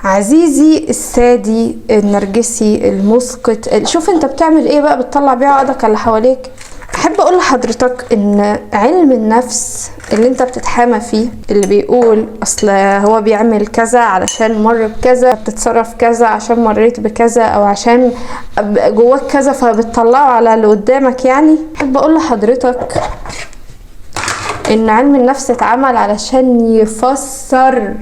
عزيزي السادي النرجسي المسقط، شوف انت بتعمل ايه بقى، بتطلع بيها عقدك على اللي حواليك. احب اقول لحضرتك ان علم النفس اللي انت بتتحامى فيه، اللي بيقول اصل هو بيعمل كذا علشان مر بكذا، بتتصرف كذا عشان مريت بكذا، او عشان جواك كذا فبتطلعه على اللي قدامك، يعني احب اقول لحضرتك ان علم النفس اتعمل علشان يفسر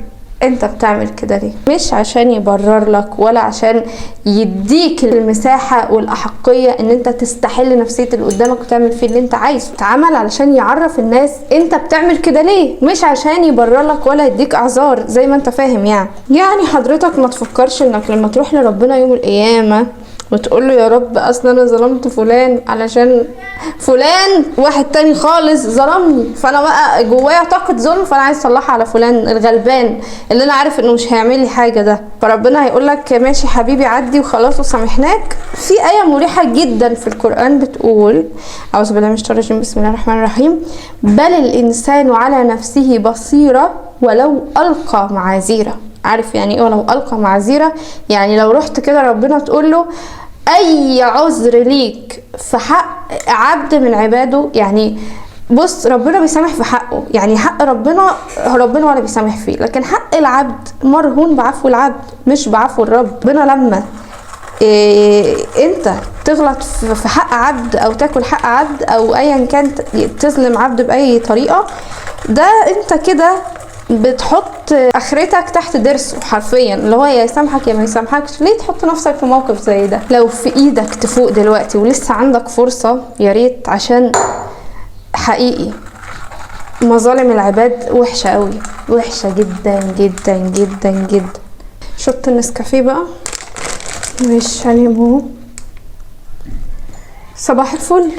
انت بتعمل كده ليه، مش عشان يبرر لك ولا عشان يديك المساحة والاحقية ان انت تستحل نفسية اللي قدامك وتعمل فيه اللي انت عايزه. اتعمل علشان يعرف الناس انت بتعمل كده ليه، مش عشان يبرر لك ولا يديك اعذار زي ما انت فاهم. يعني حضرتك ما تفكرش انك لما تروح لربنا يوم القيامة وتقول له يا رب اصل انا ظلمت فلان علشان فلان واحد تاني خالص ظلمني، فانا بقى جوايا طاقه ظلم، فانا عايز اصلحها على فلان الغلبان اللي انا عارف انه مش هيعمل لي حاجه ده، فربنا هيقول لك ماشي حبيبي عدي وخلاص وسامحناك. في ايه مريحه جدا في القران بتقول اعوذ بالله من الشيطان الرجيم بسم الله الرحمن الرحيم، بل الانسان على نفسه بصيره ولو القى معاذيره. عارف يعني ايه ولو القى معاذيره؟ يعني لو رحت كده ربنا تقول له اي عذر ليك في حق عبد من عباده، يعني بص ربنا بيسامح في حقه، يعني حق ربنا ولا بيسامح فيه، لكن حق العبد مرهون بعفو العبد مش بعفو الرب. ربنا لما انت تغلط في حق عبد او تاكل حق عبد او ايا كان تظلم عبد باي طريقه، ده انت كده بتحط اخرتك تحت ضرسه حرفيا، اللي هو يا يسامحك يا ما يسامحكش. ليه تحط نفسك في موقف زي ده؟ لو في ايدك تفوق دلوقتي ولسه عندك فرصة يا ريت، عشان حقيقي مظالم العباد وحشة قوي، وحشة جدا جدا جدا جدا. شط النسكافيه بقى مش هنمو. صباح الفل.